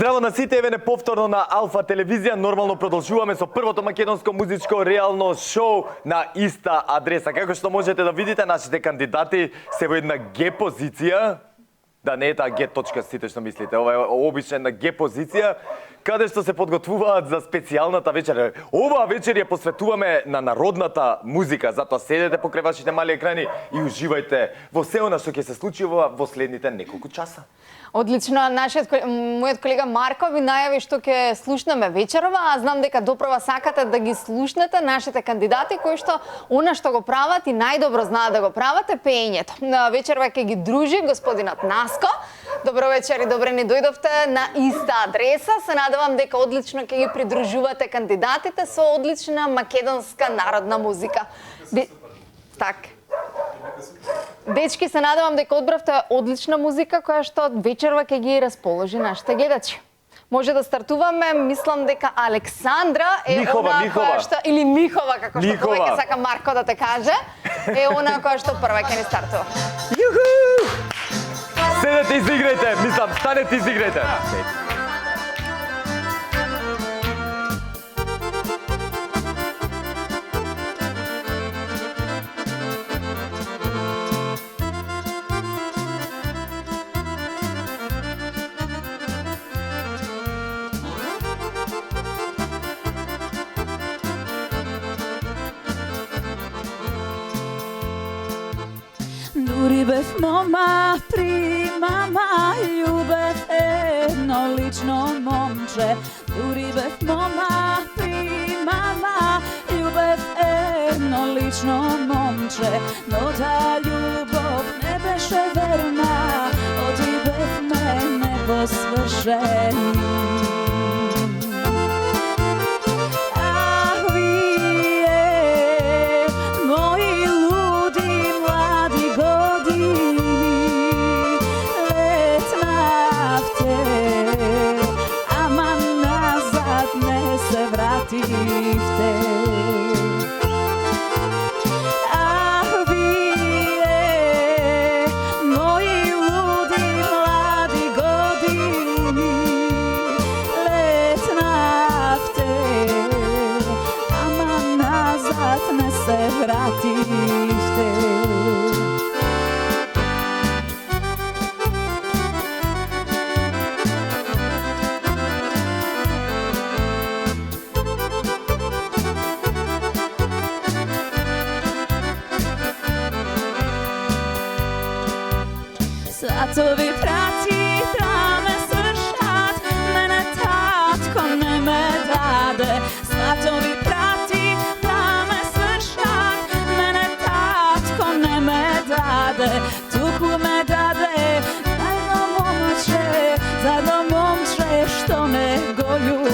Здраво на сите, еве повторно на Алфа телевизија. Нормално продолжуваме со првото македонско музичко реално шоу на иста адреса. Како што можете да видите, нашите кандидати се во една Г позиција. Да, не е таа Г точка сите што мислите. Ова е обична една Г позиција, каде што се подготвуваат за специјалната вечер. Оваа вечер ја посветуваме на народната музика, затоа седете покрај вашите мали екрани и уживајте во се она што ќе се случува во следните неколку часа. Одлично, мојот колега Марко ви најави што ќе слушнеме вечерова, а знам дека доправа сакате да ги слушнете нашите кандидати кои што она што го прават и најдобро знаат да го прават е пеењето. Вечерова ќе ги дружи господинот Наско. Добро вечер и добре ни дојдовте на иста адреса. Се надевам дека одлично ќе ги придружувате кандидатите со одлична македонска народна музика. Так. Дечки, се надевам дека одбравте одлична музика која што вечерва ќе ги расположи нашите гледачи. Може да стартуваме, мислам дека Александра е она која што или Михова како што повеќе сака Марко да те каже, е она која што прва ќе ни стартува. Јуху! Седете и изиграјте, мислам, станете и изиграјте. Дури бев мома при мама, љубев еднолично момче. Дури бев мома при мама, љубев еднолично момче. Но та љубов не беше верна, одибевме непосвршени. Zato vi prati da me slušat, mene tatko ne me dade. Zato vi prati da me slušat, mene tatko ne me dade. Tuku me dade, zajedno momče što nego ljube.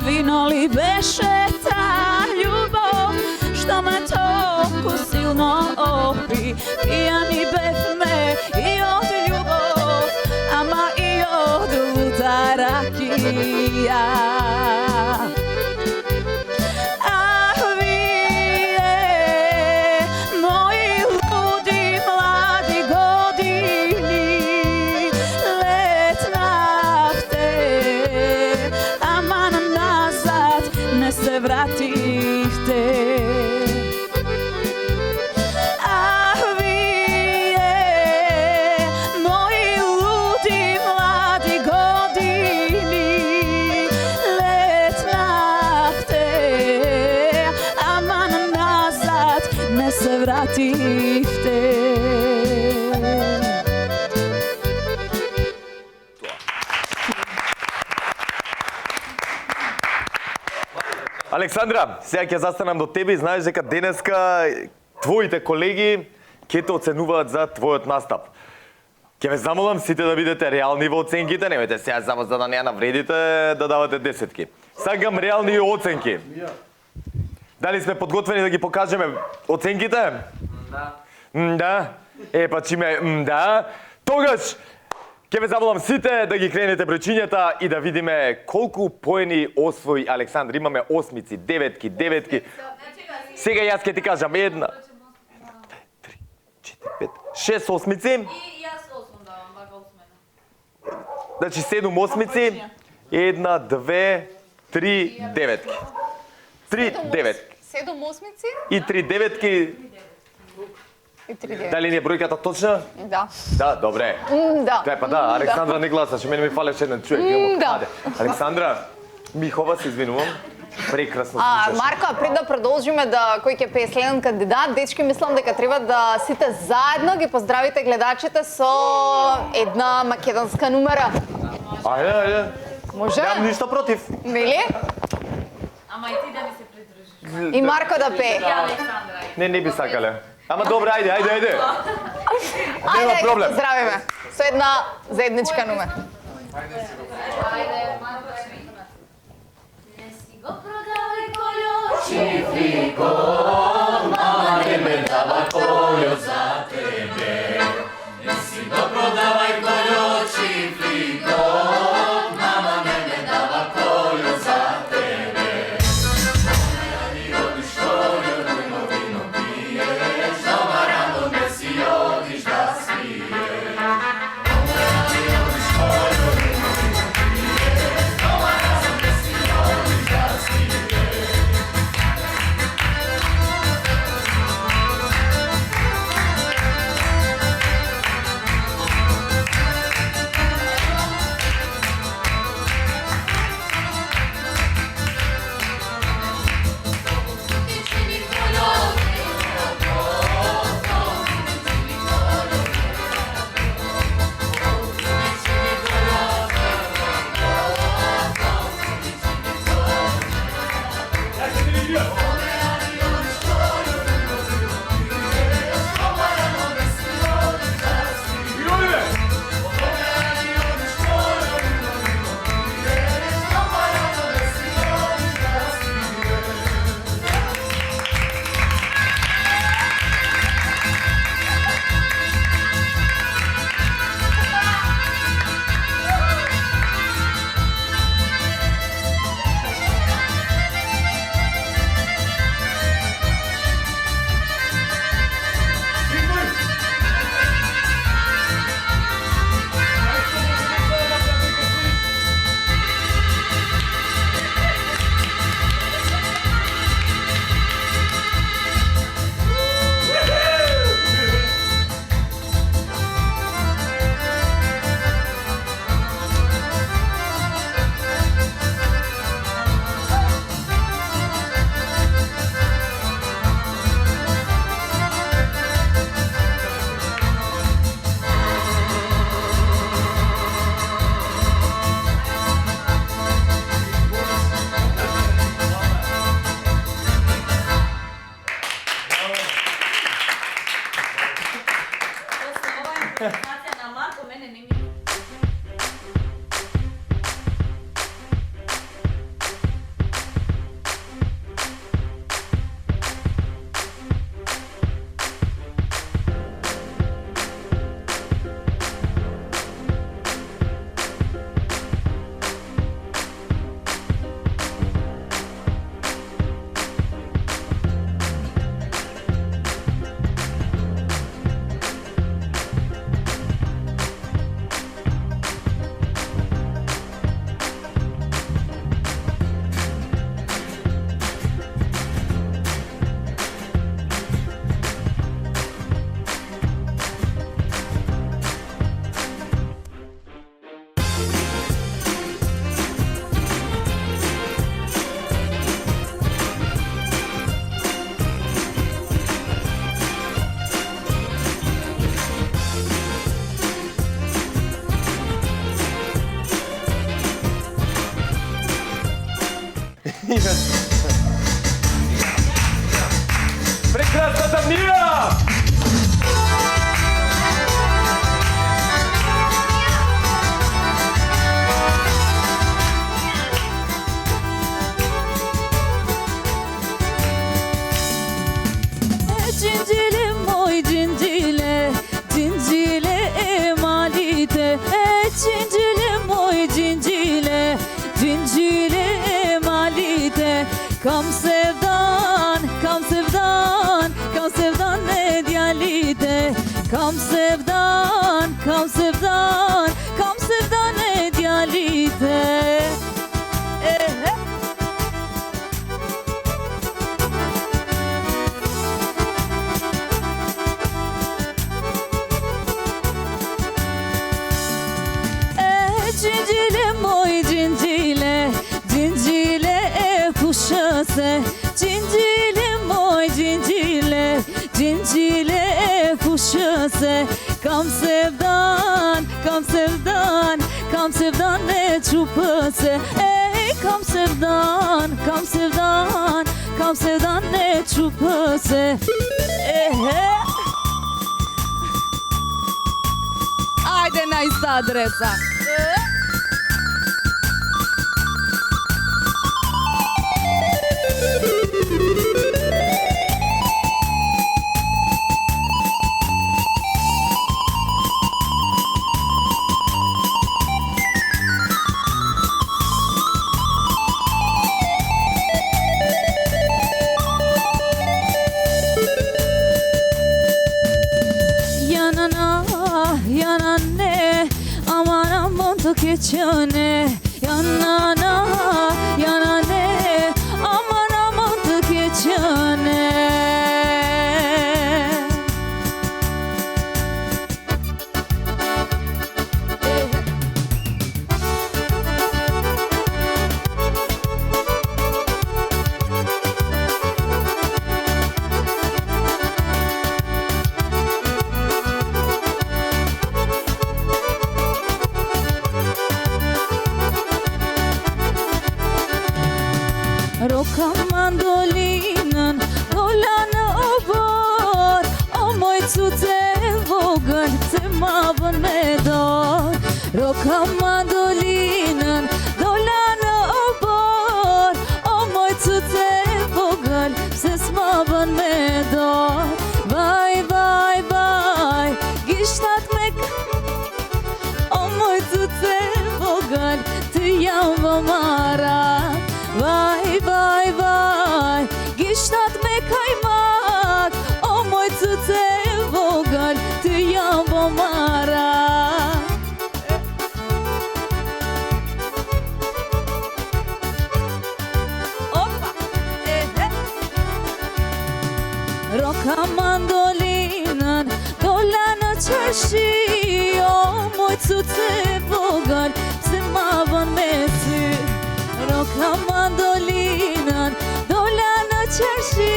Vino li beše ta ljubov što me toliko silno opi. Pijani bef me i od ljubov, ama i od luta rakija. Moji пратихте. Александра, сега ќе застанам до тебе и знаеш дека денеска твоите колеги ќе те оценуваат за твојот настап. Ќе ве замолам сите да бидете реални во оценките, немете сега само за да не ја навредите да давате десетки. Сакам реални оценки. Дали сме подготвени да ги покажеме оценките? Да. Да. Па чиме да. Тогаш ќе ве замолам сите да ги кренете бројчињата и да видиме колку поени освои Александр. Имаме осмици, деветки, деветки. Сега јас ќе ти кажам 1, 2, 3, 4, 5, 6 осмици. И јас 8 давам, бака осмена. Значи 7 осмици. 1, 2, 3 деветки. 3 деветки. 7 осмици И 3 деветки. и 3 9. Дали ни е бројката точна? Да. Да, добре. Да. Кај па да, Александра не гласаше, мене ми фалеше еден човек. Да. Аде. Александра, Михова, се извинувам. Прекрасно слушаш. Марко, пред да продолжиме да кој ќе пее следен кандидат, дечки мислам дека треба да сите заедно ги поздравите гледачите со една македонска нумера. Ајде, ајде. Може? Немам ништо против. Нели? Ама и ти да ми се придружиш. И Марко да пее. И Александра. Не би сакале. Ама добре, ајде, ајде, ајде. Ајде да ги проблем. поздравиме со една заедничка нумера. Ајде, Марко, не си го продавај колјо. Прекрасната Мија! Cincile moy cincile, cincile emalite. Cincile moy cincile, cincile emalite. Kam sevdan, kam sevdan, kam sevdan ne diyalite. Kam sevdan, kam sevdan, kam sevdan ne diyalite. Cincile moy cincile, cincile kuşası. Cincile moy cincile, cincile kuşası. Kam sevdan, kam sevdan, kam sevdan ne çupası. Ey kam sevdan, kam sevdan, kam sevdan ne çupası. Ajde na ista adresa. Yanana, yananne, aman aman to geçene. Yanana, yananne, aman aman to geçene. Roka mandolinan, dolana obor. O moj cuce vogel, se mavan me dor. Roka mandolinan, dolana obor. O moj cuce vogel, se smavan me dor. Vaj, vaj, vaj, gishtat me o moj cuce vogel, ti jam vamara. Vaj, vaj, vaj, gishtat me kajmak. O moj cuce vogel, ti jam vamara. Opa, Roka mandolinan, dolana çarşı. O moj cuce vogel, se mavan mesi. Roka mandolinan, dolana çarşı.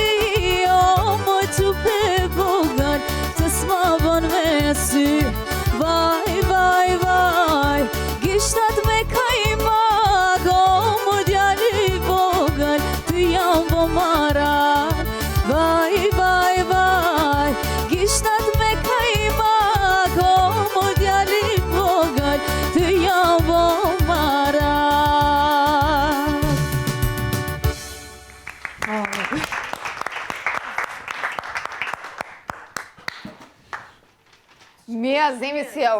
O moj cuce vogel, se smavan mesi. Vaj, vaj, vaj, gishtat me kajmak. O moj djali vogel, ti jam vomara. Vaj, vaj, vaj, gishtat me kajmak. O moj djali vogel, ti jam vomara. Мија, земи си ја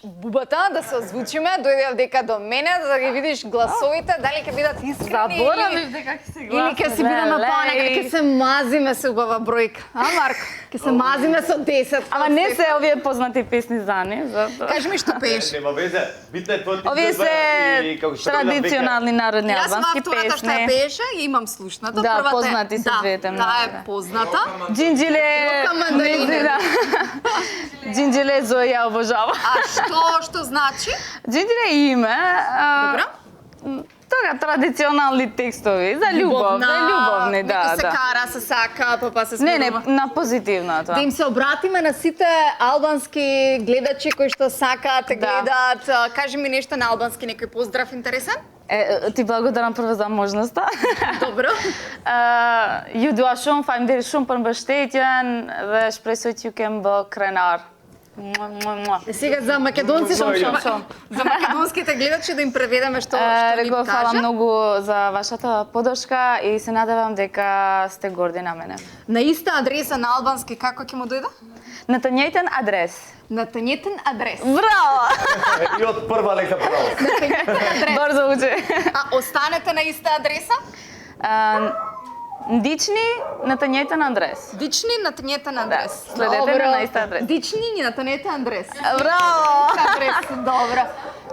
бубата да се озвучиме, дојде дека до мене за да ги видиш гласовите, дали ќе бидат искрени Заборавив дека ќе се гласа. или ќе си биде на понека, ќе се мазиме со убава бројка. А, Марко? Ќе се мазиме со 10. Ама не се овие познати песни за не, затоа. Кажи ми што пееш. Нема везе. Битно е тоа ти Овие изгледа и се како што гледам традиционални народни Јас сум албански втората што ја песни. пееше и имам слушната. Да, Првата е- познати се двете многу, Таа да. е позната. Джинџиле, Рока мандолина. да. Джинџиле Зоја ја обожава. А што значи? Джинџиле е име. Добро. Тога традиционални текстови за љубов, за љубовни, да, Некој се да. кара, се сака, па се Не, смирува. не, на позитивното. Да им се обратиме на сите албански гледачи кои што сакаат, те Да. гледаат. Кажи ми нешто на албански, некој поздрав интересен? Ти благодарам прво за можноста. Добро. Ju dua shumë, faleminderit shumë për mbështetjen dhe shpresoj që ju kem bë krenar. Сега за македонците, за македонските гледачи да им преведеме што ни Рего, фала кажа. многу за вашата поддршка и се надевам дека сте горди на мене. На иста адреса на албански како ќе му дојде? На тањетен адрес. На тањетен адрес. Браво! И од прва лекта право. На тањетен адрес. Брзо учи. А останете на иста адреса? Дични на тањетен адрес. Дични на тањетен адрес. следете ме на иста адрес. Дични на тањетен адрес. Браво! Адрес, добро.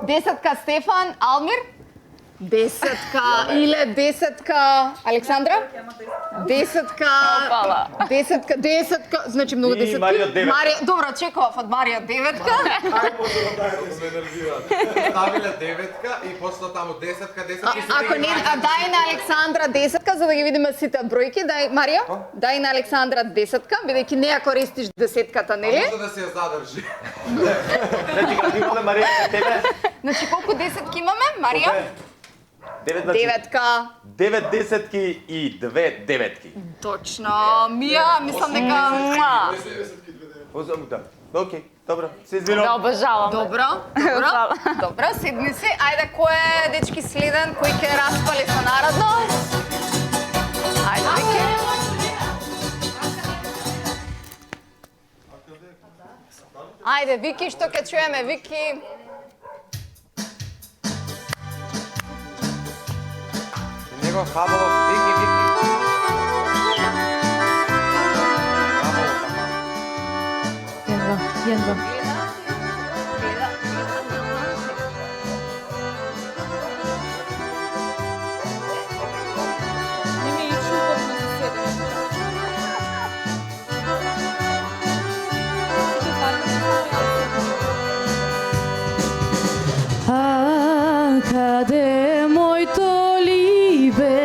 Десетка Стефан, Алмир. Десетка Иле, десетка Александра. Десетка. Опала. Десетка, значи многу И десетки. Марија деветка. Марија, добро, чекав од Марија деветка. Ставиле деветка и после таму десетка, Ако не, дај на Александра десетка за да ги видиме сите бројки. Дај Марија, дај на Александра десетка, бидејќи не ја користиш десетката, нели? Може да се ја задржи. Значи, како имаме Марија за тебе? Значи колку десетки имаме, Марија? 9 значи. Деветка. 9 десетки и 2 деветки. Точно. Мија, мислам дека Да. Океј, добро. Се извинувам. Да обожавам. Добро, добро, седни се. Ајде, кој е дечки следен, кој ќе распали со наредно? Ајде, Вики. Ајде, Вики, што ќе чуеме, Вики? Него хабало, вики. Једва. Къде моето либе?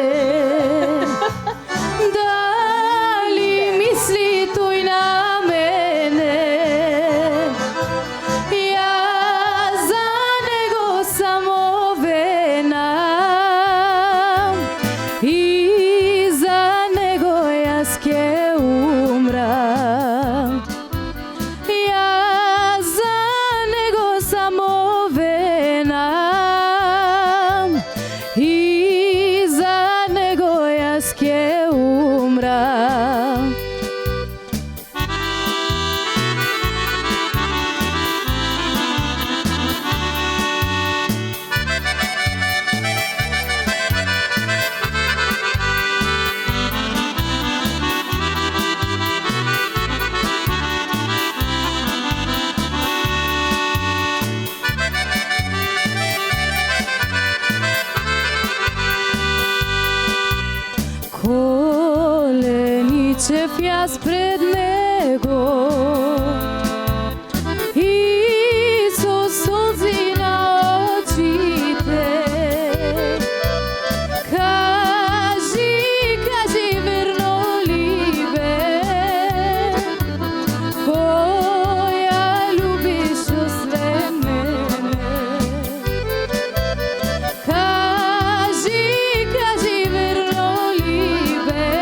Дали мисли той на мене? Јас за него само вена и за него јас ќе умрам. Јас за него само венам и за него јас ќе умрам. Коленичев јас пред него и со солзи на очите. Кажи верно ли бе, која любиш освен мене? Кажи верно ли бе,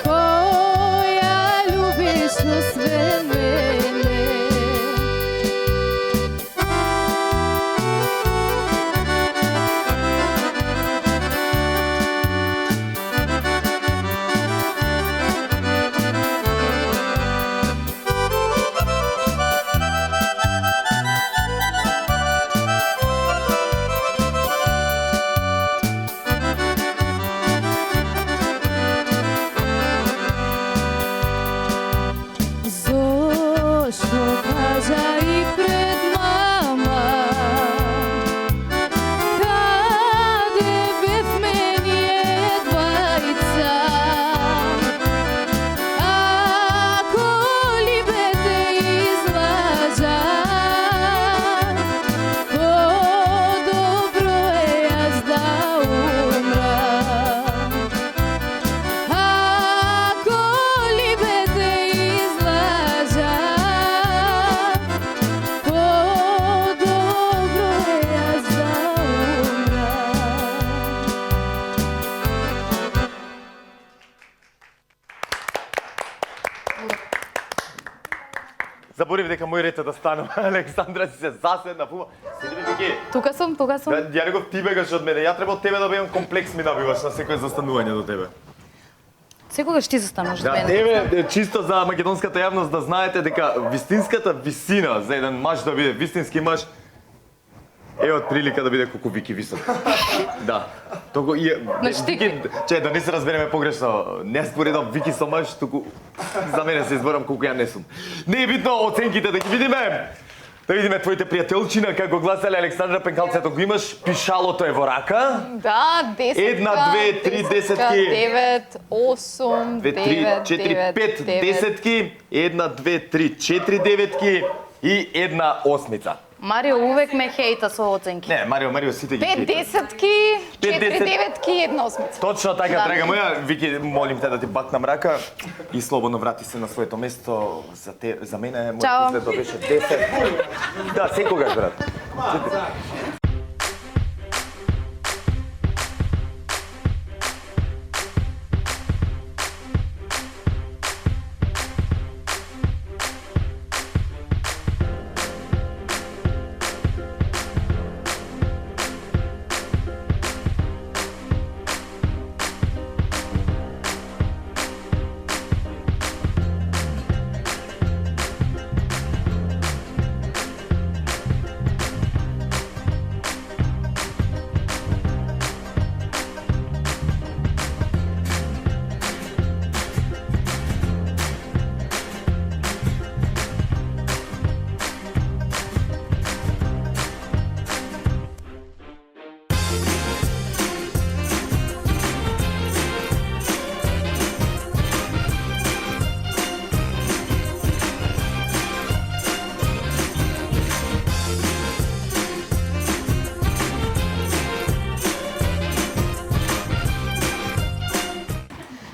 која Заборив дека мој ред е да станам. Александра си се заседна, фума. Седи бе, Вики. Тука сум. Ја реков ти бегаш од мене. Ја треба од тебе да бевам комплекс ми набиваш на секој застанување до тебе. Секогаш ти застануваш до Да, мене. тебе, чисто за македонската јавност да знаете дека вистинската висина за еден маж да биде вистински маж е од прилика да биде колку Вики висок. Да. Толку и На штик. Че да не се разбереме погрешно, не споредам Вики со маж, туку за мене се изборам колку ја не сум. Не е битно оценките да ги видиме. Да видиме твоите пријателчина како гласале Александра Пенкалцето го имаш, пишалото е во рака. Да, 10. Една, две, три десетки. 9, 8, 2, 3, 4, 5 десетки, 1, 2, 3, 4 деветки и една осмица. Марио увек ме хејта со оценки. Не, Марио сите ги 5 хејта. десетки, 4 10. деветки и една осмица. Точно така, Да. драга моја, Вики, молим те да ти бакнам рака и слободно врати се на своето место. За мене мојот Чао. изглед беше 10. Да, секогаш, брат.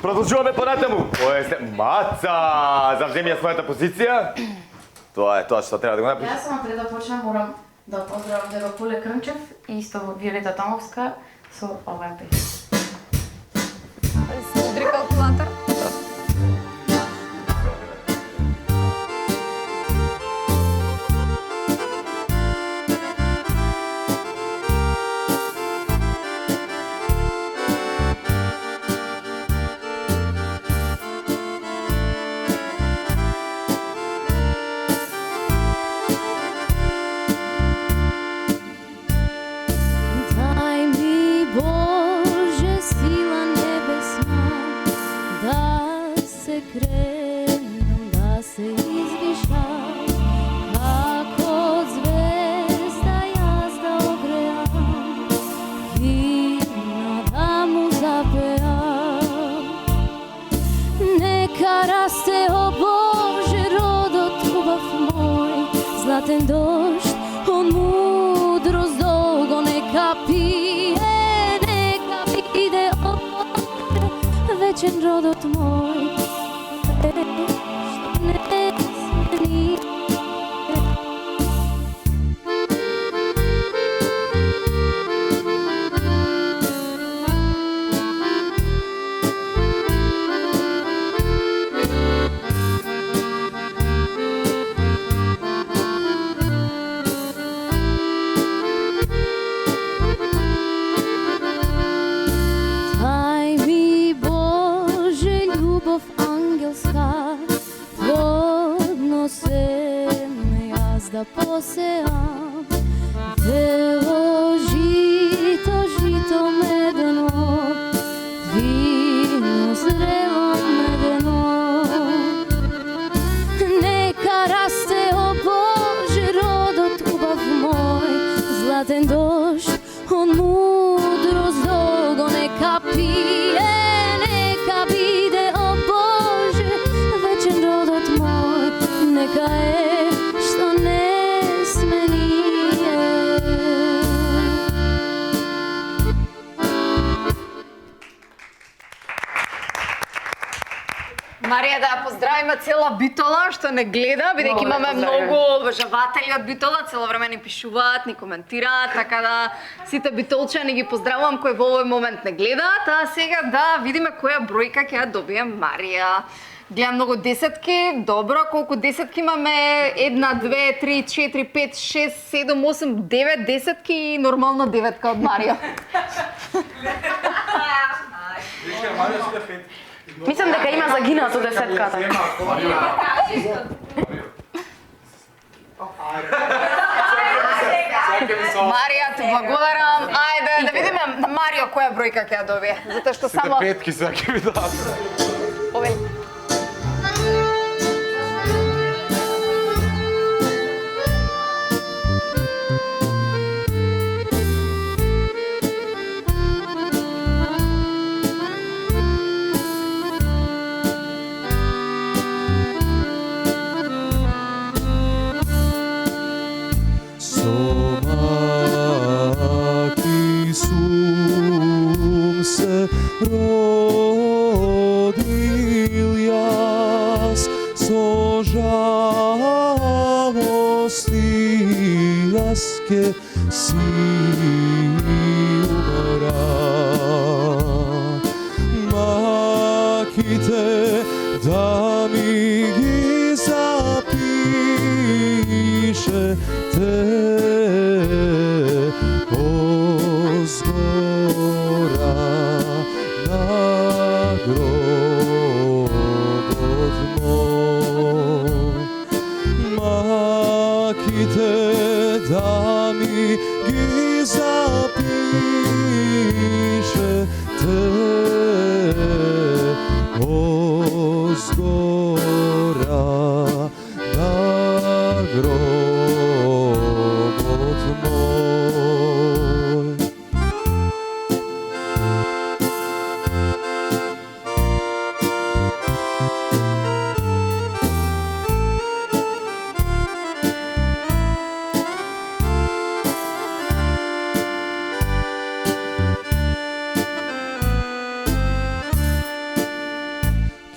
Продолжуваме понатаму. Кој е Маца? Завземи ја својата позиција. Тоа е тоа што треба да го направиш. Јас само пред да почнем морам да поздравам дедо Поле Крнчев и исто Виолета Томовска со оваа песна. Удри калкулатор. Дай ми Боже сила небесна, да се кренам, да се извишам, како звезда јас да огреам, химна да му запеам. Нека расте, о Боже, родот убав мој, златен дожд, он мудрост долго нека пие, нека биде, о Боже, вечен родот мој, што не смени. Дай ми Боже љубов ангелска, плодно семе јас да посеам, бело жито, жито медено, вино зрело медено. Нека расте, о Боже, родот убав мој, златен дожд, он мудрост долго нека пие, нека биде, о Боже, вечен родот мој, нека е што не сменije. Марија, да ја поздравиме цела Битола што не гледа, бидејќи имаме многу обожаватели од Битола, цело време ни пишуваат, ни коментираат, така да сите битолчани ги поздравувам кои во овој момент не гледаат, а сега да видиме која бројка ќе ја добие Марија. Гледам много десетки. Добро, колку десетки имаме? 1, 2, 3, 4, 5, 6, 7, 8, 9 десетки и нормална деветка од Марио. Мислам дека има загинато десетката. Марија, ти благодарам. Ајде да видиме на Марио која бројка ќе ја добие. Затоа што само Петки сега ќе ви дадам. овој. Rodil jaz so žalosti laske si umra. Makite da mi gi zapišete ozgora na grobot moj. Makite da mi gi zapišete ozgora na grobot moj.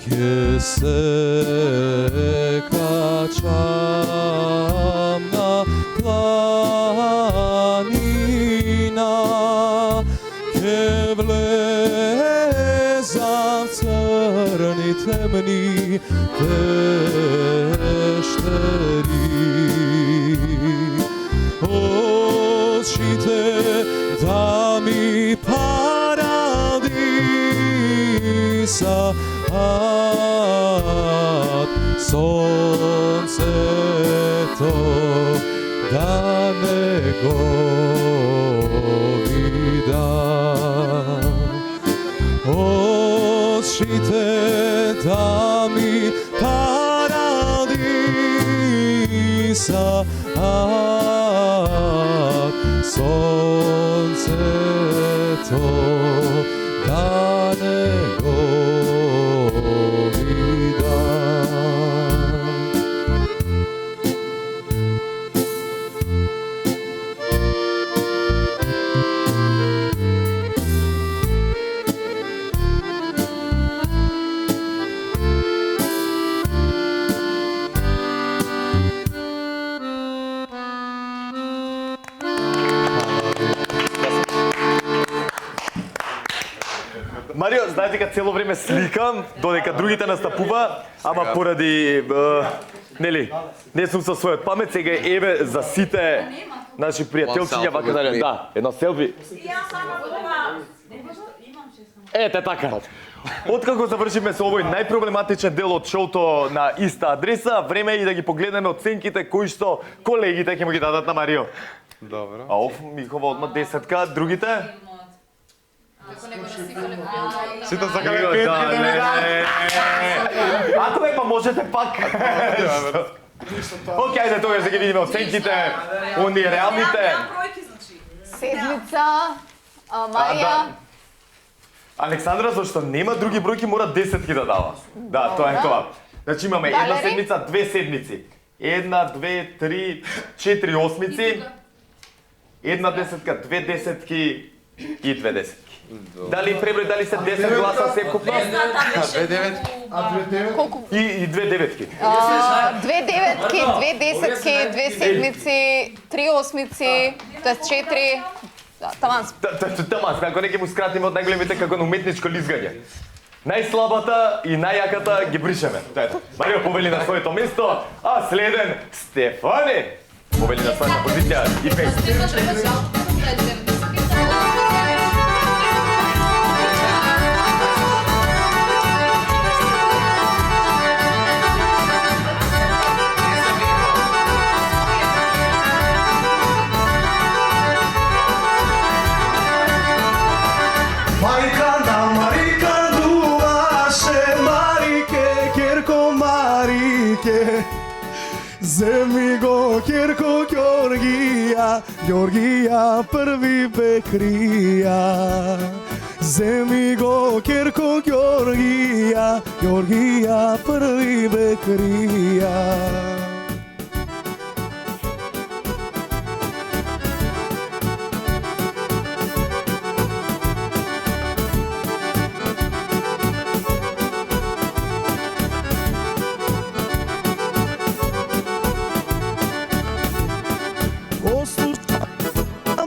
Che se kačam na planina, che vlezam crni temni pešteri. Očite da mi paradisa ad sonce to da nego vidam. Očite da mi paradisa ad sonce to da nego vidam. Марио, знаеш дека цело време сликам, додека другите настапува, ама поради нели, не сум со својот памет, сега еве за сите наши пријателчиња вака да, едно селфи. Ја само това. Имам Ете така. Откако завршиме со овој најпроблематичен дел од шоуто на иста адреса, време е и да ги погледнеме оценките кои што колегите ќе му ги дадат на Марио. Добро. А оф, Михова одма десетка, другите? Како него не си голем. Сите сакале петки да ми дадат. А тоа па можете пак. Океј, ајде тогаш да ги видиме оценките, оние реалните. Немам бројки, значи. Седмица, Марија. Александра, зашто нема други бројки, мора десетки да дава. Да, тоа е тоа. Значи имаме една Валери? седмица, две седмици. Една, две, три, 4 осмици. Една десетка, две десетки и две десетки. Дали преброј, дали се 10 гласа секупно? Две деветки. И две деветки. Две деветки, две десетки, две седмици, 3 осмици, тоест 4. Да, таман. Таман, ако не ќе му скратиме од најголемите како на уметничко лизгање. Најслабата и најјаката ги бришеме. Тоа е тоа. Марио повели на своето место, а следен Стефане повели на својата позиција и песен. Стефан треба цялото да е 90. Мајка на Марика дуваше, Марике, Керко Марике. Земи го Керко Ѓоргија, Ѓоргија први бекрија. Земи го Керко Ѓоргија, Ѓоргија први бекрија.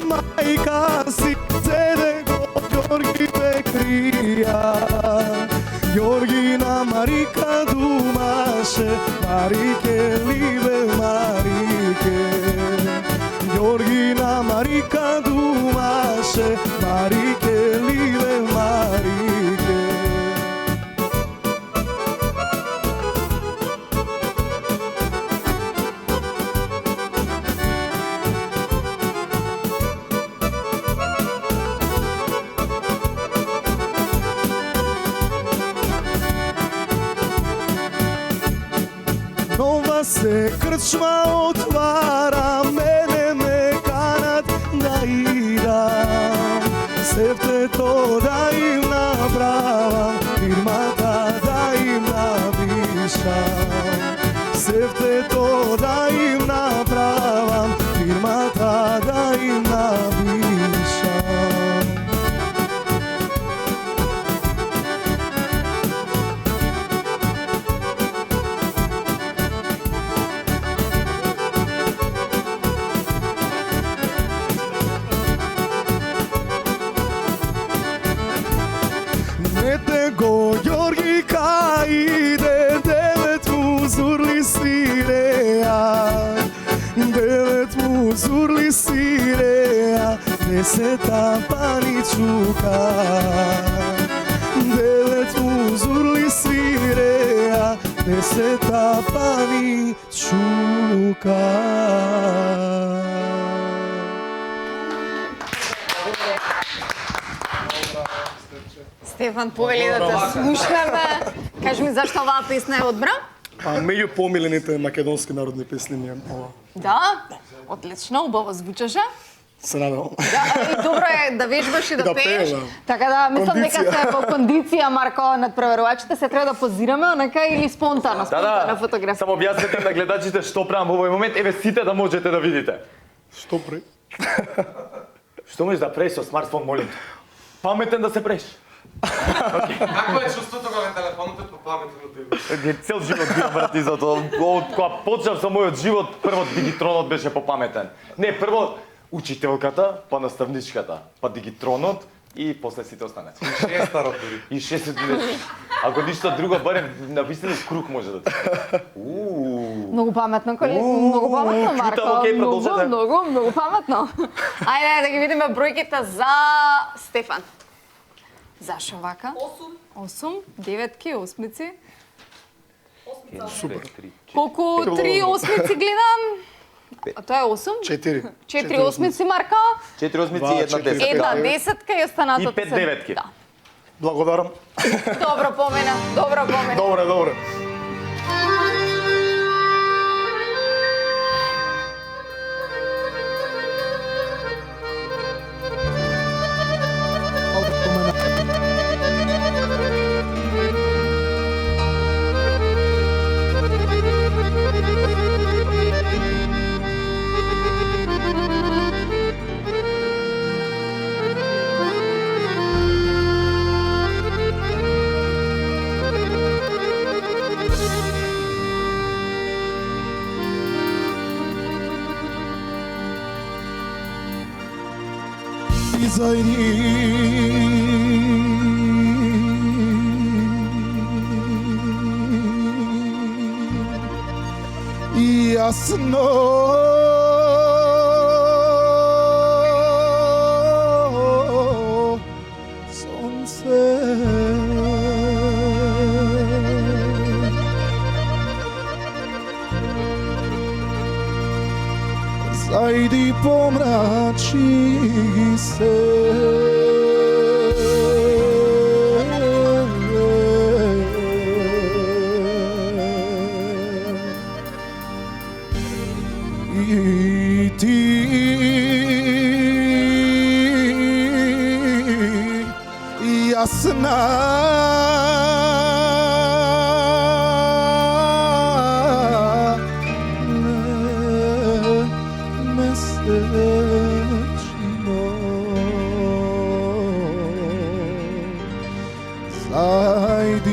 Мајка си седе го Ѓорги бекрија. Ѓорги на Марика думаше, Марике либе Марике. Ѓорги на Марика думаше, Марике либе Марике. Нова се крчма отвара, мене ме канат да идам. Севтето да им направам, фирмата да им напишам. Севтето да им направам, фирмата да им напишам. Го Ѓорги каиде, 9 му зурли свиреа. 9 му зурли свиреа, 10 паничука. 9 му зурли свиреа, 10 паничука. Стефан повели да те слушнеме. Кажи ми зашто оваа песна е одбра? Меѓу помилените македонски народни песни ми е ова. Да, отлично, убаво звучеше. Се надевам. Да, и добро е да вежбаш и да Да пееш. пеем, да. Така да, мислам дека Кондиција. сте во кондиција, Марко, над преверувачите. Се треба да позираме, онака или спонтано фотографија. Само објаснете на гледачите што правам во овој момент, еве сите да можете да видите. Што пре? Што можеш да правиш со смартфон, молим те? Паметен да се правиш. Какво е чувството кога телефонот е попаметен од тебе? Цел живот бивам вратизато. Од кога почнав со мојот живот, прво дигитронот беше попаметен. Не, прво учителката, па наставничката, па дигитронот и после сите останати. Шестарот дури. И 60 години. Ако ништо друго, барем навистина круг може да ти. Многу паметно, коли? Многу паметно, Марко. Чутам, окей, продолжете. Многу паметно. Ајде да ги видиме бројките за Стефан. Зашо вака? 8, 9, 8. Супер. Колку 3 осмици гледам? А тоа е 8? 4. 4 осмици, Марко. 4 осмици и една десетка. Една десетка и останатото И 5 деветки. Да. Благодарам. Добро помена, добро помена. Добре, добре. jasno sunce. Zajdi pomrači se. I ti jasna mesečino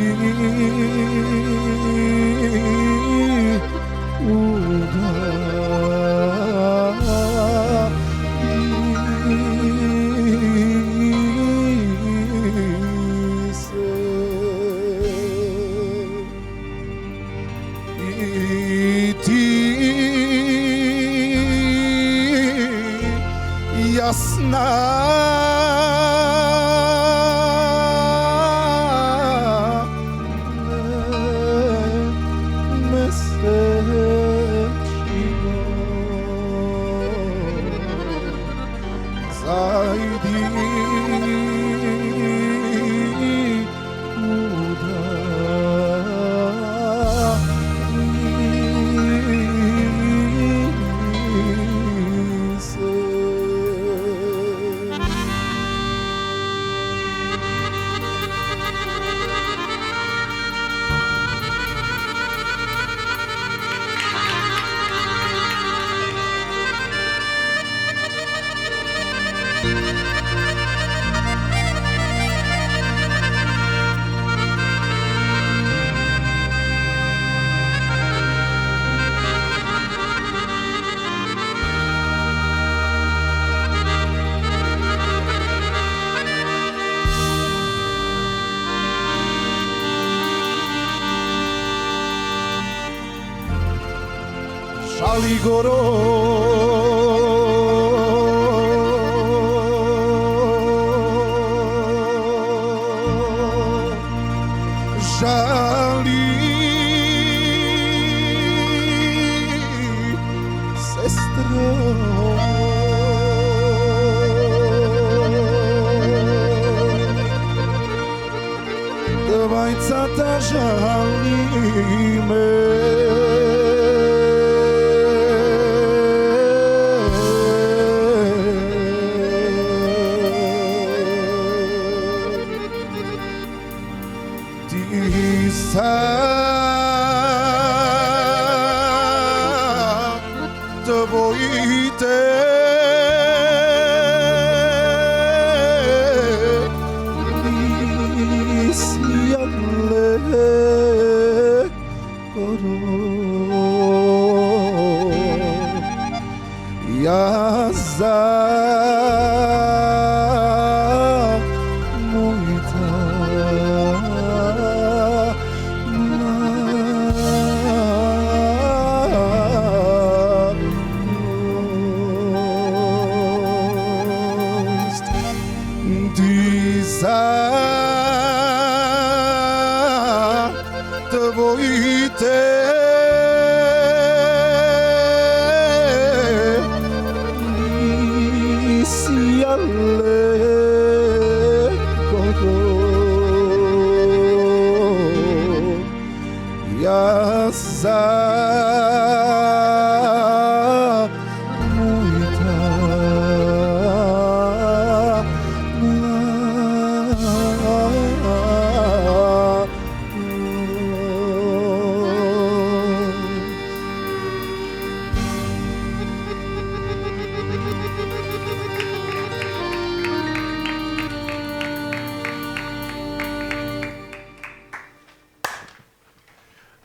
zajdi jasna mesečino zajdi žali goro žali sestro dvajcata žali me. Tvojite misijale koro ja za tvojite misijale koro ja za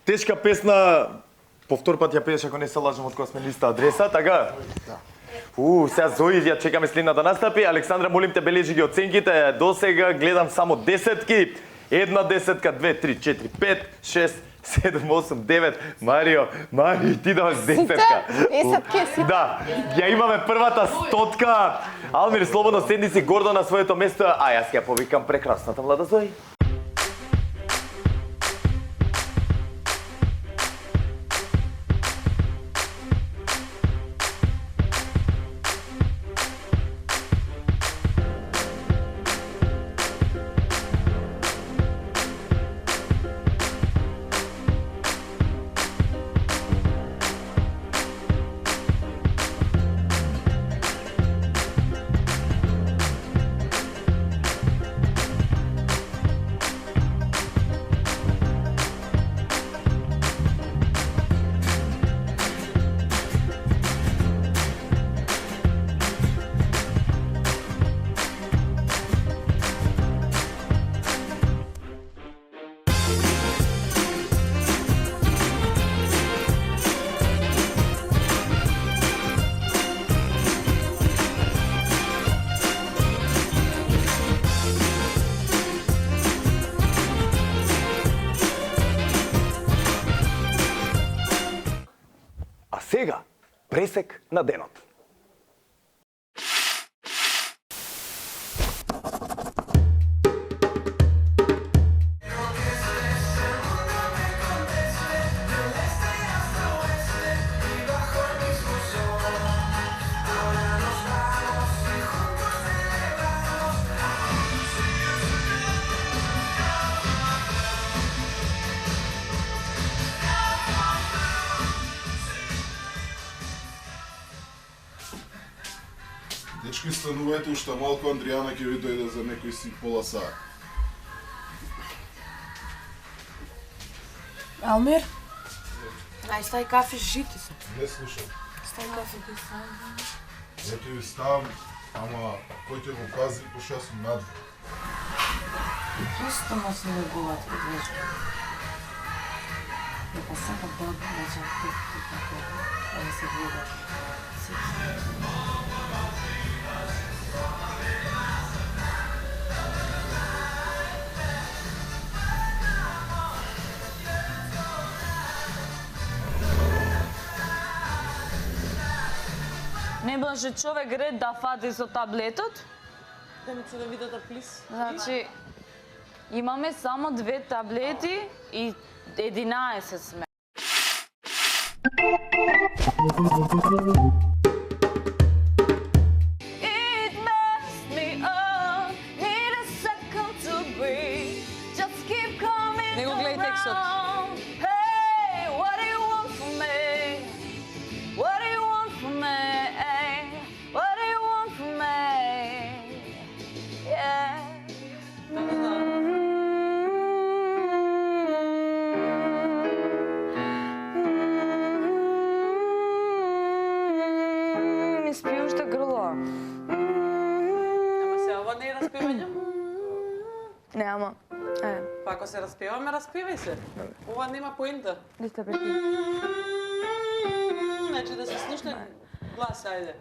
Тешка песна, по втор пат ја пееш ако не се лажам од која сме листа адреса, така? Да. Сега Зои, ја чекаме следна да настапи. Александра, молим те, бележи ги оценките. До сега гледам само десетки. 1 десетка, 2, 3, 4, 5, 6, 7, 8, 9, Марио, ти даваш десетка. Десетки си. Да, ја имаме првата стотка. Алмир, слободно седни си гордо на своето место, а јас ќе повикам прекрасната Влада Зои. А сега, пресек на денот. Дечки, станувајте уште малку, Андријана ќе ви дојде за некој си пола саат. Алмир? Ај, стај кафе, жити се. Не слушам. Стај кафе, ти сам. Ја ќе ви ставам, ама кој ќе го пази, пошто јас сум надвор. Просто ма се легуват од вечер. Дека сакат да одбачат како да се гледат. Не може човек ред да фати со таблетот? Темица да видата, плиз. Значи, имаме само 2 таблети и 11 сме. It messed me up, need a second to breathe. Just keep coming Не го гледај текстот. around. Hey, what do you want from me? What do you want from me? What do you want from me? Yeah. Ми спи уште грло. Ама се ова не е распевање. Не, ама. Па ако се распеваме, распевај се. Ова нема поента. Листа преки. Значи да се слушне глас, ајде.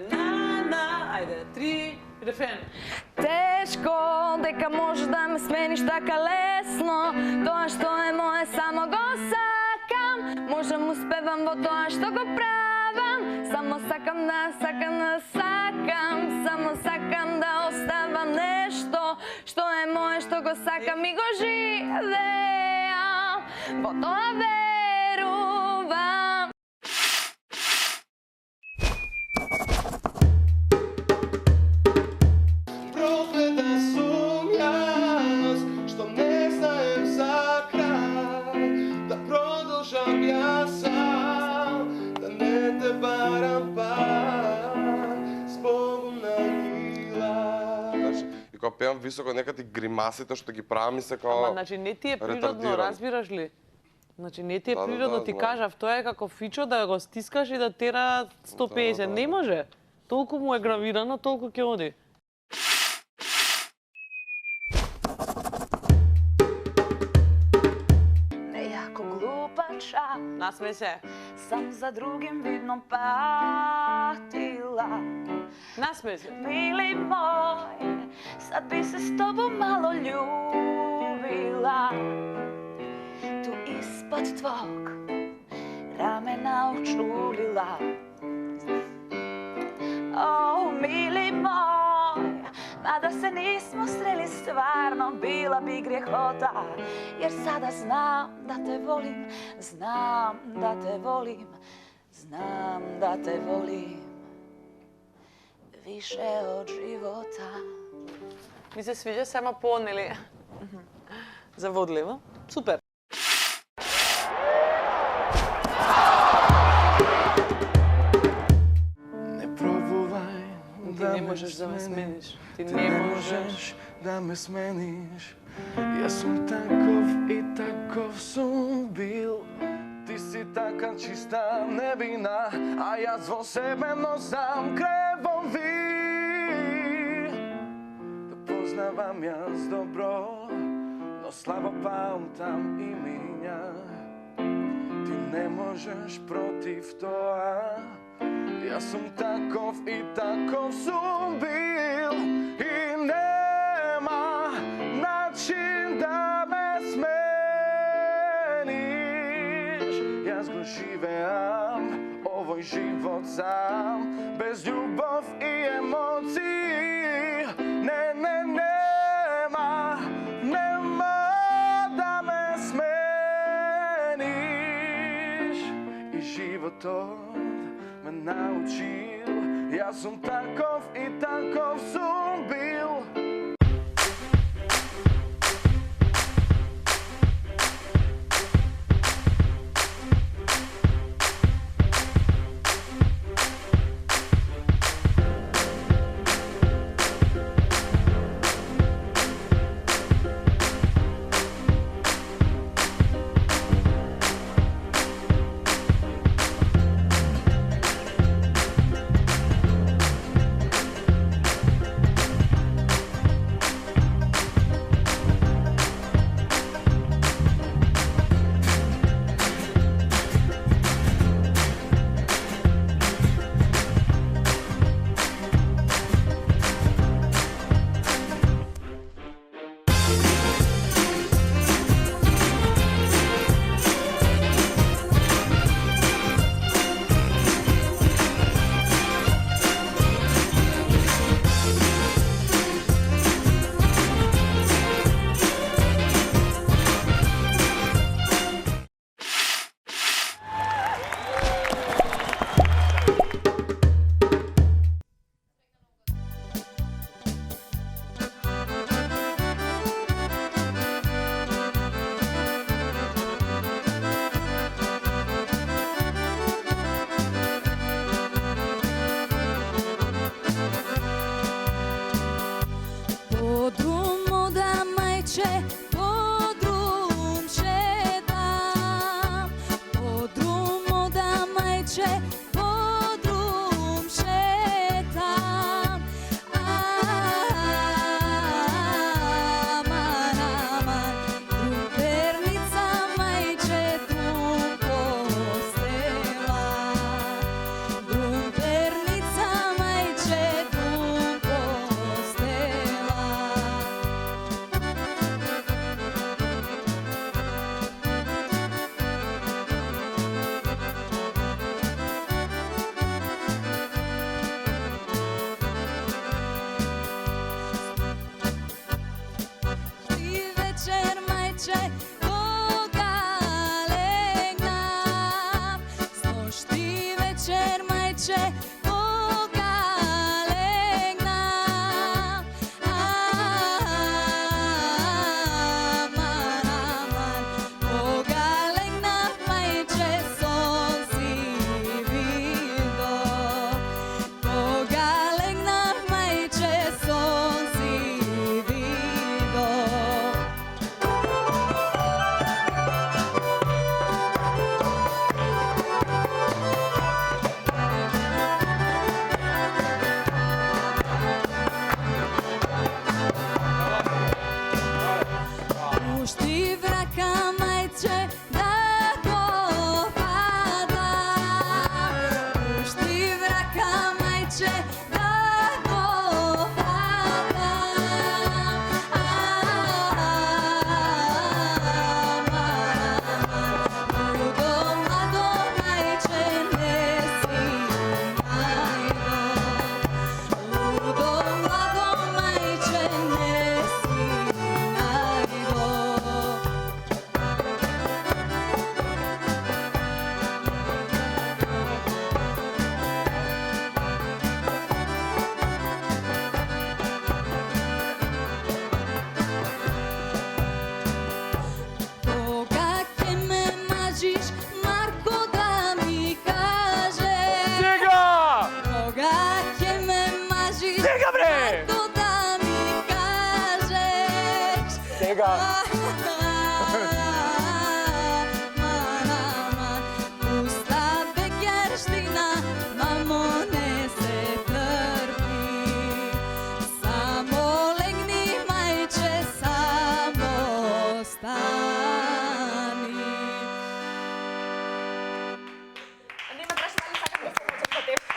Ајде, 3, рефрен. Тешко дека можеш да ме смениш така лесно. Тоа што е мое само го сакам. Можем успевам во тоа што го правам. Само сакам да сакам. Само сакам да оставам нешто што е мое што го сакам и го живеам. Во тоа верувам. Проклета сум јас, што не знаем за крај, да продолжам јас сам, да не те барам пак, збогом на мила. И кога пеам високо, некад и гримасите што ги правам и се као Ама, значи, не ти е природно, ретардиран. разбираш ли? Значи, не ти е Да, да, природно, да, ти знам. кажав, тоа е како фичо да го стискаш и да тера 150, Да, да, не да. може. Толку му е гравирано, толку ќе оди. plaća. Nasmej se. Sam za drugim vidno patila. Nasmej se. Mili moj, sad bi se s tobom malo ljubila. Tu ispod tvog ramena učulila. O, mili moj, mada se nismo sreli stvarno, bila bi grjehota, jer sada znam da te volim, znam da te volim, znam da te volim više od života. Mi se sviđa samo poneli. Zavodljivo. Super. Ne probuvaj Ti ne možeš da me smeniš. Ti Ti ne možeš. da me smeniš. Ja sam takov i takov sam bil. Ti si taka čista nevina, a ja zvo sebe nosam krevom vi. Da poznavam jas dobro, no slabo pamtam imenja. Ti ne možeš protiv toa, ja sam takov i takov sam bil. I nema način da me smeniš. Ja živeam ovoj život sam, bez ljubav i emocij. Ne, nema da me smeniš. I život od me naučil, ja sam takov i takov sam bil. Сега.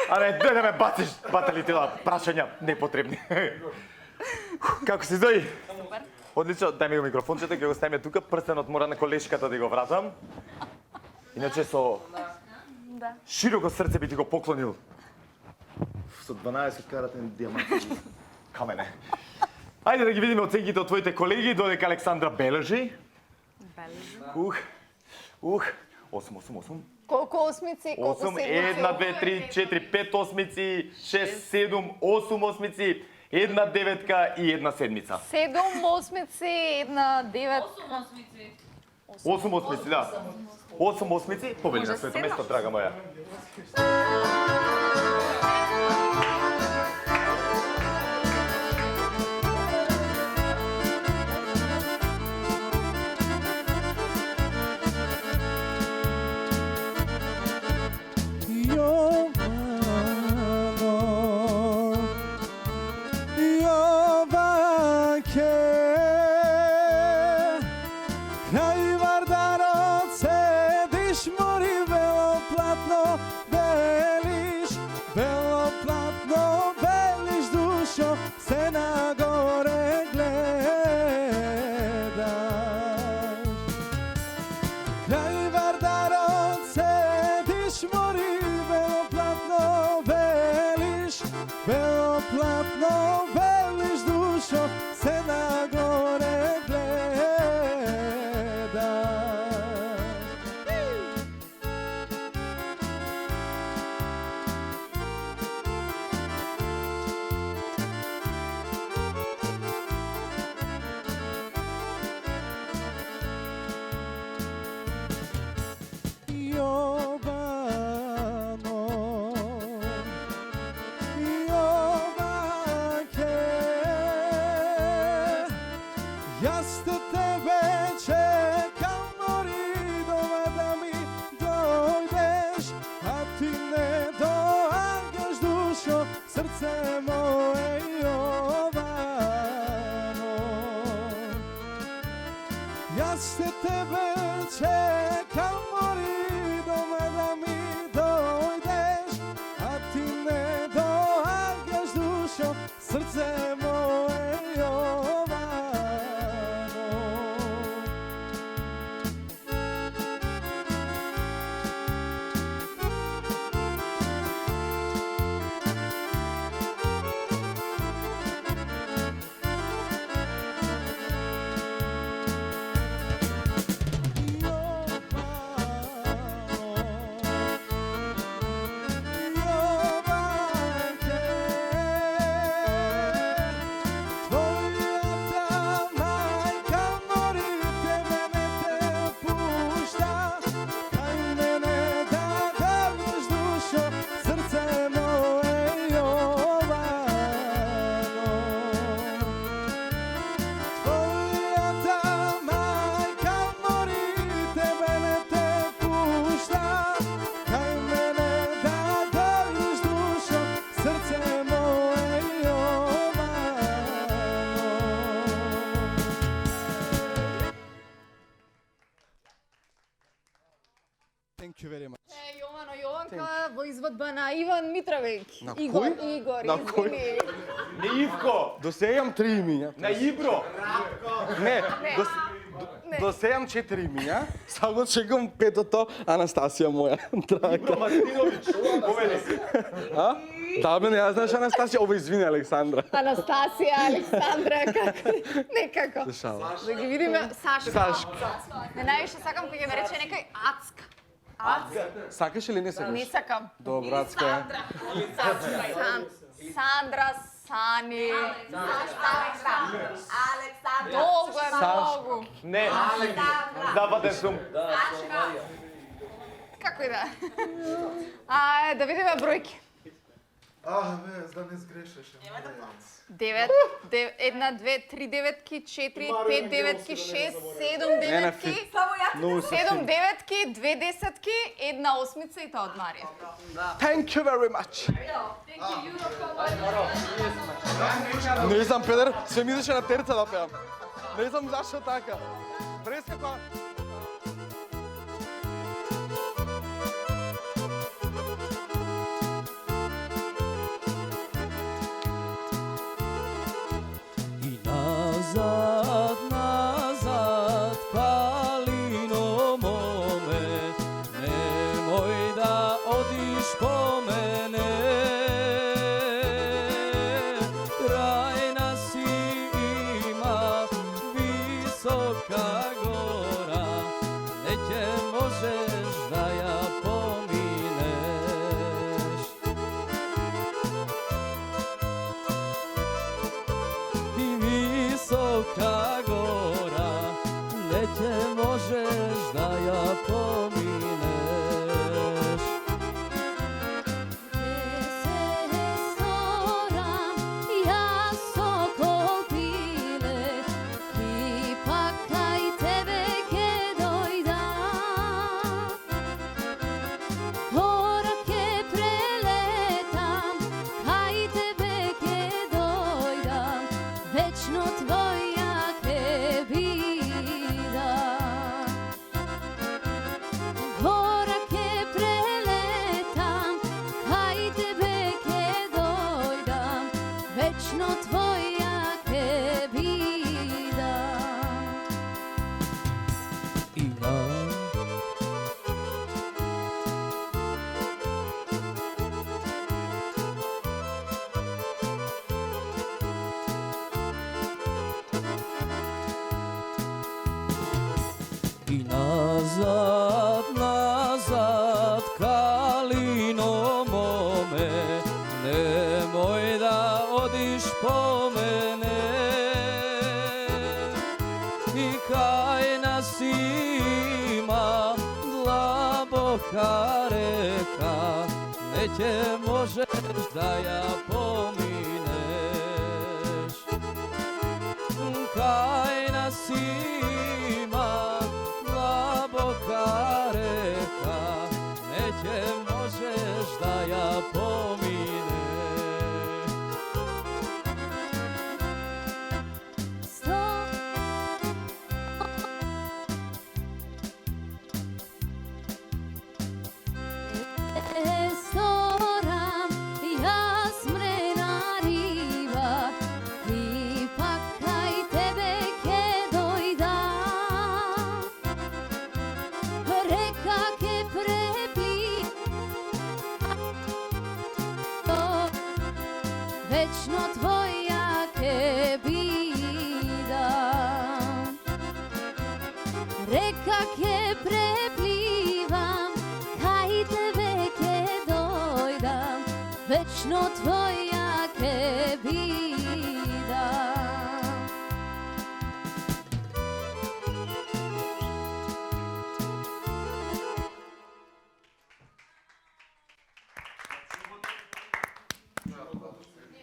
Аре, дојде ме бациш батали тела прашања непотребни. Како си Зои? Супер. Одлично, дај ми го микрофончето, ќе го ставиме тука, прстенот мора на колешката да го вратам. Иначе со широко срце би ти го поклонил. Со 12 каратен диаманти камене. Ајде да ги видиме оценките од твоите колеги, додека Александра бележи. Ух. 8. Колку осмици, колку 8, седмици? 1, 2, 3, 4, 5 осмици, 6, 7, 8 осмици, 1 деветка и 1 седмица. 7 осмици, 1 девет. 8 осмици, да. 8 осмици, победи на своето место, драга моја. Јованка во изводба на Иван Митровиќ. На Игор, кој? Игор, На кој? извини. Не Ивко, До сега имам 3 имиња. на Ибро. Не, до сега имам 4 имиња. Сега го чекам петото, Анастасија моја. Ибро Драга. Мартиновиќ, победи. А? Да, бе, не, ја знаеш Анастасија, ово извини Александра. Анастасија, Александра, како? Некако. Дешава. Да ги видиме Сашка. Сашка. Не највише сакам кога ќе ме рече некој Ацка. Сакаш или не сакаш? Не сакам. Добро, Ацка. Сандра, Сани. Долго е многу. Не, западен сум. Како и да. Да видиме бројки. Бе, за да не сгрешеш. 9, 1, 2, 3 деветки, 4, 5 деветки, 6, 7 деветки, 7 деветки, 2 десетки, 1 осмица и тоа од Марија. Thank you very much. Не знам, Педер, се ми идеше на терца да пеам. Не знам зашто така. Прескаква. I nazad, nazad, Kalino mome, nemoj da odiš po mene. Kraj nas ima visoka gora, neće možeš da ja pomineš. I visoka gora, neće možeš da ja pomineš. Soram, ja sokol pile, ipak kaj tebe ke dojdam. Horake preletam, kaj tebe ke dojdam, večno tvoja ke bidam. Horake preletam, kaj tebe ke dojdam, večno tvoja ke bidam. I na I nazad, nazad, Kalino mome, nemoj da odiš po mene. I kaj nas ima dlaboka reka, neće možeš da ja pomineš. Kaj nas ima dlaboka reka, neće možeš da ja pomineš. Soram, ja smrena riba, ipak kaj tebe ke dojdam. Reka ke prepli, večno tvoja ke bidam. Reka ke preplivam, kaj tebe ke dojdam, večno tvoja ke bidam.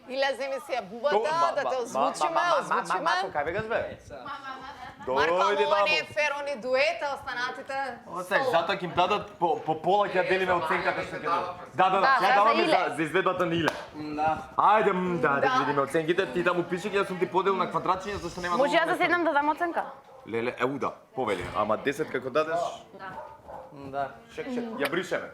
Илезе ми си ја бубата, да те озвучиме, озвучиме. Мачо, кај бегаш бе? Марко, ама Дојди ова не е таму. фер, они дуета, останатите. Осек, затоа ќе им дадат по пола ќе ја делиме оценката што ќе дадат. Да, Да, ја за даваме Иле. за изведбата на Иле. Да. Ајде, да видиме оценките. Ти таму пише ќе сум ти поделил на квадратчиња, зашто нема Може долу јас да место. седнам да дам оценка? Леле, да, повели. Ама 10 како дадеш? Да. Чек, ја бришеме.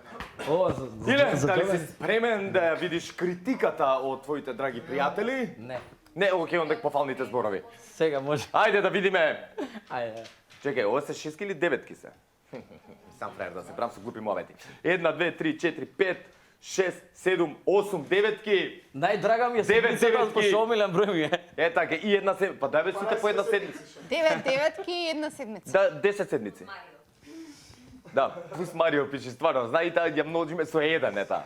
О, Иле, дали си спремен да видиш критиката од твоите драги пријатели? Не, Не, окей, ондек пофалните зборови. сега може. Ајде да видиме. Ајде. Чекај, ова се 6 или 9 се? Сам фраер да се правам со глупи муавети. 1, 2, 3, 4, 5, 6, 7, 8, 9 Најдрага ми е Девет седмица, деветки. пошто омилен број ми е. Е така, и една седмица. Па дај бе сите по една седмица. 9 деветки и една седмица. Да, 10 седмици. Да, плюс Марио пише стварно, знаете, ја множиме со еден, ета.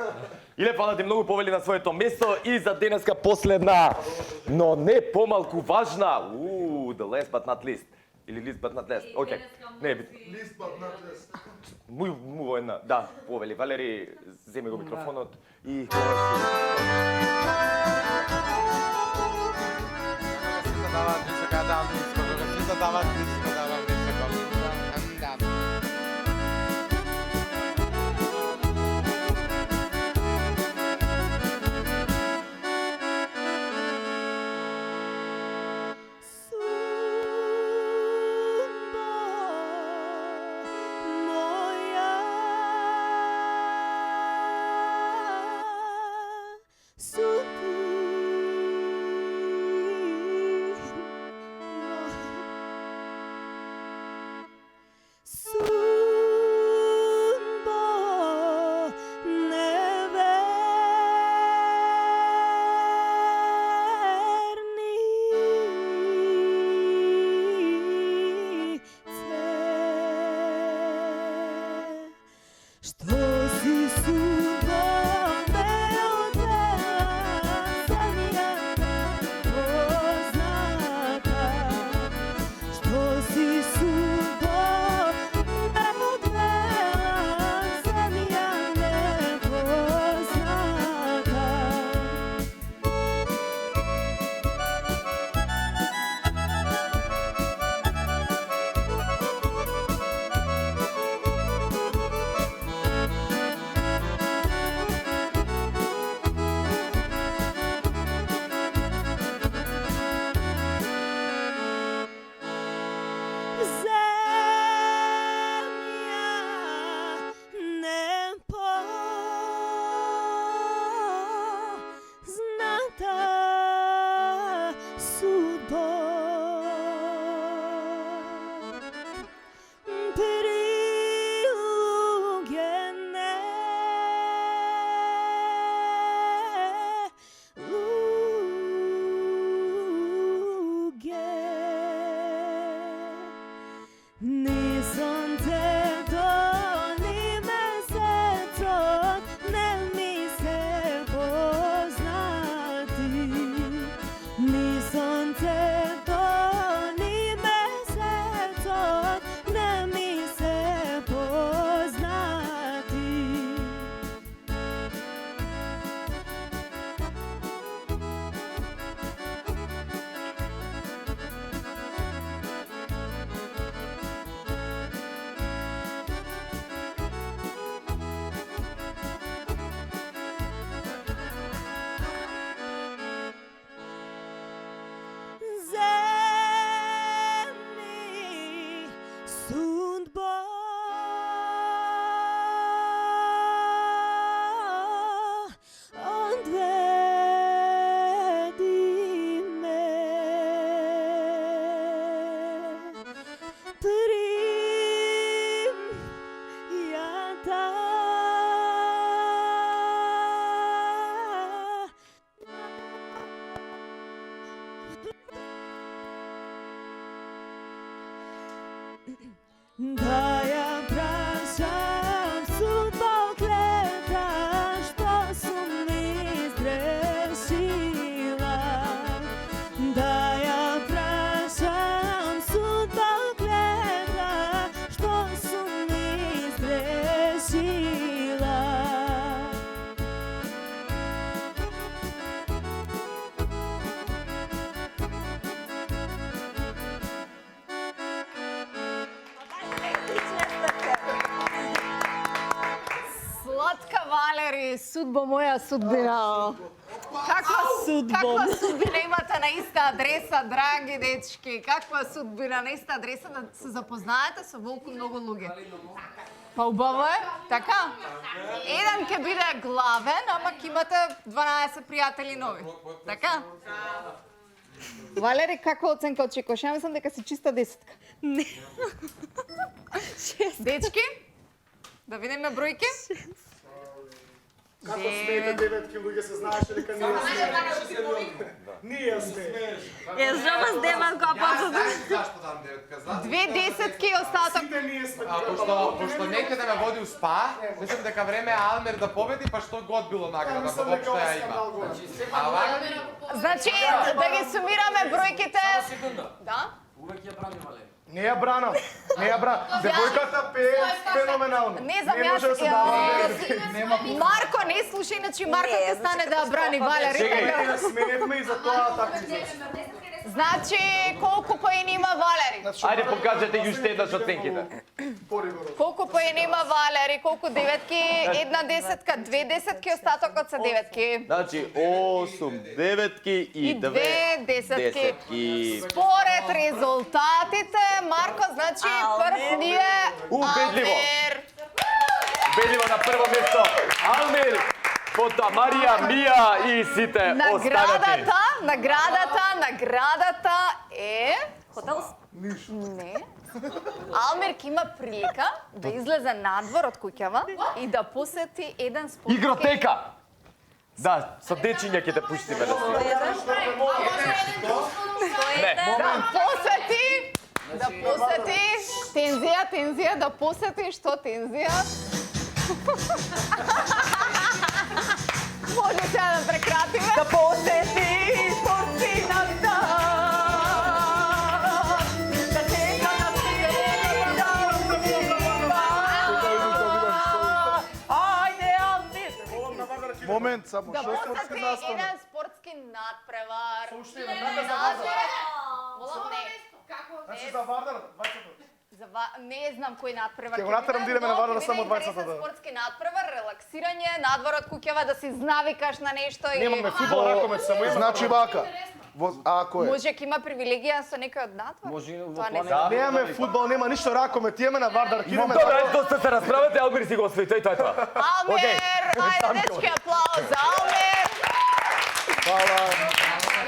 Иле фала ти многу повели на своето место и за денеска последна, но не помалку важна, the last but not least. Или list but not last. Океј. Не е битно. List but not last. Му една. Да, повели. Валери, земи го микрофонот и Да ја прашам судба клета, што сум изгрешила. Да ја прашам судба клета, што сум изгрешила. Сладка Валери, судбо моја судбина. Каква судбина имате на иста адреса, драги дечки? Каква судбина на иста адреса да се запознаете со волку многу луѓе? Па убаво е, така? Еден ќе биде главен, ама ќе имате 12 пријатели нови. Така? Валери, каква оценка очекуваш? Ја мислам дека си чиста десетка. Не. Дечки? Да видиме бројки? Како смеете деветки луѓе, се знаеше дека ние сме. Ние сме. Жама с деман капа. Зашто дам деветка? Две десетки и остаток. Сите ние сме. Пошто некаде ме води у СПА, мислам дека време е Алмер да победи, па што год било награда, па воопшто ја има. Значи, да ги сумираме бројките. Само секунда. Да? Увек ја брани Валери. Не ја бранам. Не ја бранам. Девојката пее феноменално. Не знам, може да се дава Нема. Марко, не слушај, иначе Марко ќе стане да ја брани Валери. Чекај, сменевме и за тоа така излезе. Значи, колку поени има Валери? Ајде покажете ги уште еднаш оценките. Колку поени има Валери? Колку деветки? Една десетка, две десетки, остатокот се деветки. Значи 8 деветки и 2 десетки. десетки. Според резултатите, Марко, значи прв ни е Убедливо. Алмир. Убедливо на прво место Алмир, потоа Марија, Мија и сите останати. Наградата е... Хотел? Не. Алмир ќе има прилика да излезе надвор од куќава и да посети еден спортски... Игротека! Да, со дечиња ќе те пуштиме да си. Не. Да посети... Тензија, да посети, што тензија? Може сега да прекратиме? Да посети спортината. Да тека на света. Ајде, Алмир. Момент, само Да што спортски посети настан. еден спортски надпревар. Значи за Вардар, 20. Не знам кој надпревар. Ќе го натерам да идеме на Вардар само 20 20 да. Спортски надпревар, релаксирање, надвор од куќава да си навикаш на нешто и Немаме фудбал, ракомет, само има. Значи вака. Ако е. може ќе има привилегија со некој од надвор? Може во Тоа не планета. Немаме фудбал, нема ништо ракомет, имаме на Вардар, ќе идеме. Добре, доста се расправате, Алмир си го освои, тој тоа е тоа. Алмир, ајде дечки аплауз за Алмир. Фала.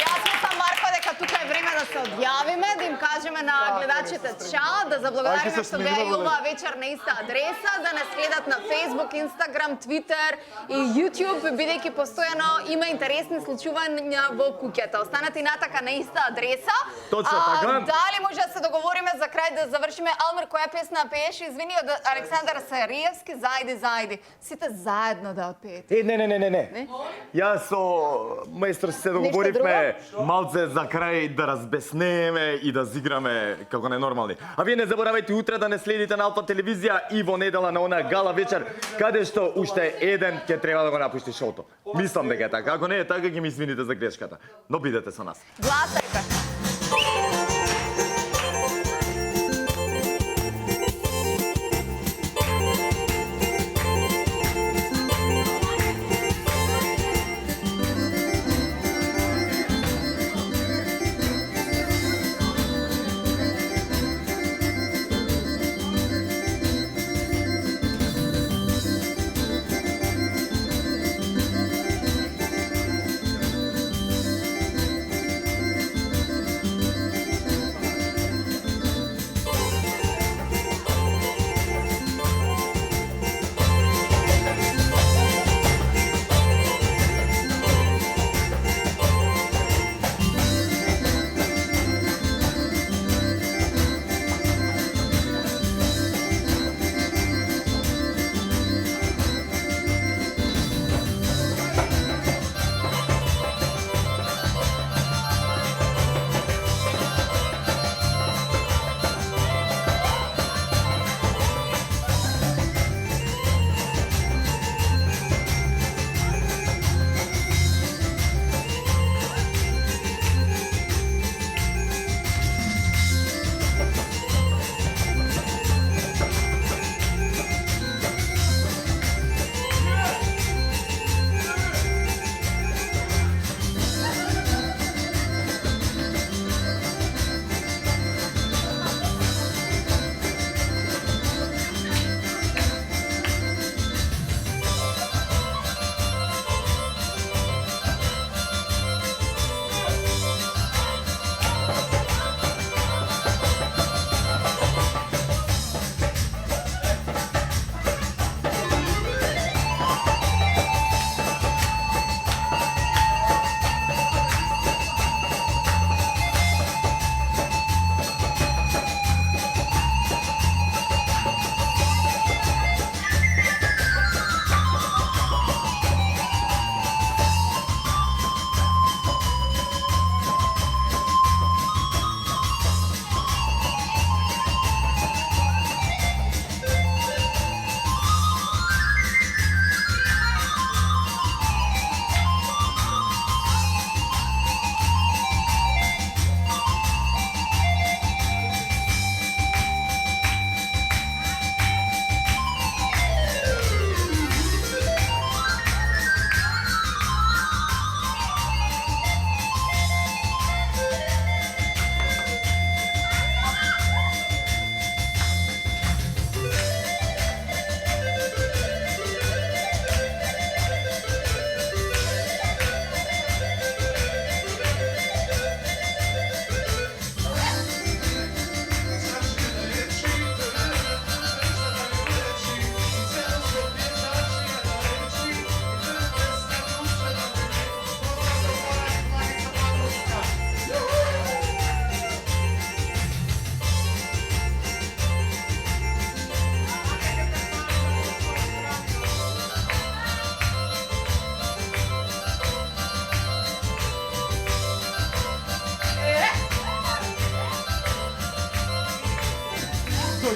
Јас сум Марко дека тука е време да се одјавиме, да им кажеме на гледачите чао, да заблагодариме што беа и оваа вечер на иста адреса, да не следат на Facebook, Instagram, Twitter и YouTube, бидејќи постојано има интересни случувања во куќата. Останете и натака на иста адреса. Точно така. Дали може да се договориме за крај да завршиме? Алмир, која песна пееше? Извини, од Александар Сариевски, Зајди. Сите заедно да отпеете. Не. Јас со мајстор се договоривме малце за крај да разбеснееме и да зиграме како ненормални. А вие не заборавајте утре да не следите на Алфа телевизија и во недела на онаа гала вечер, каде што уште еден ќе треба да го напушти шоуто. Мислам дека е така. Ако не е така, ќе ми извините за грешката. Но бидете со нас. Гласајте.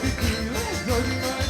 викрила, дојди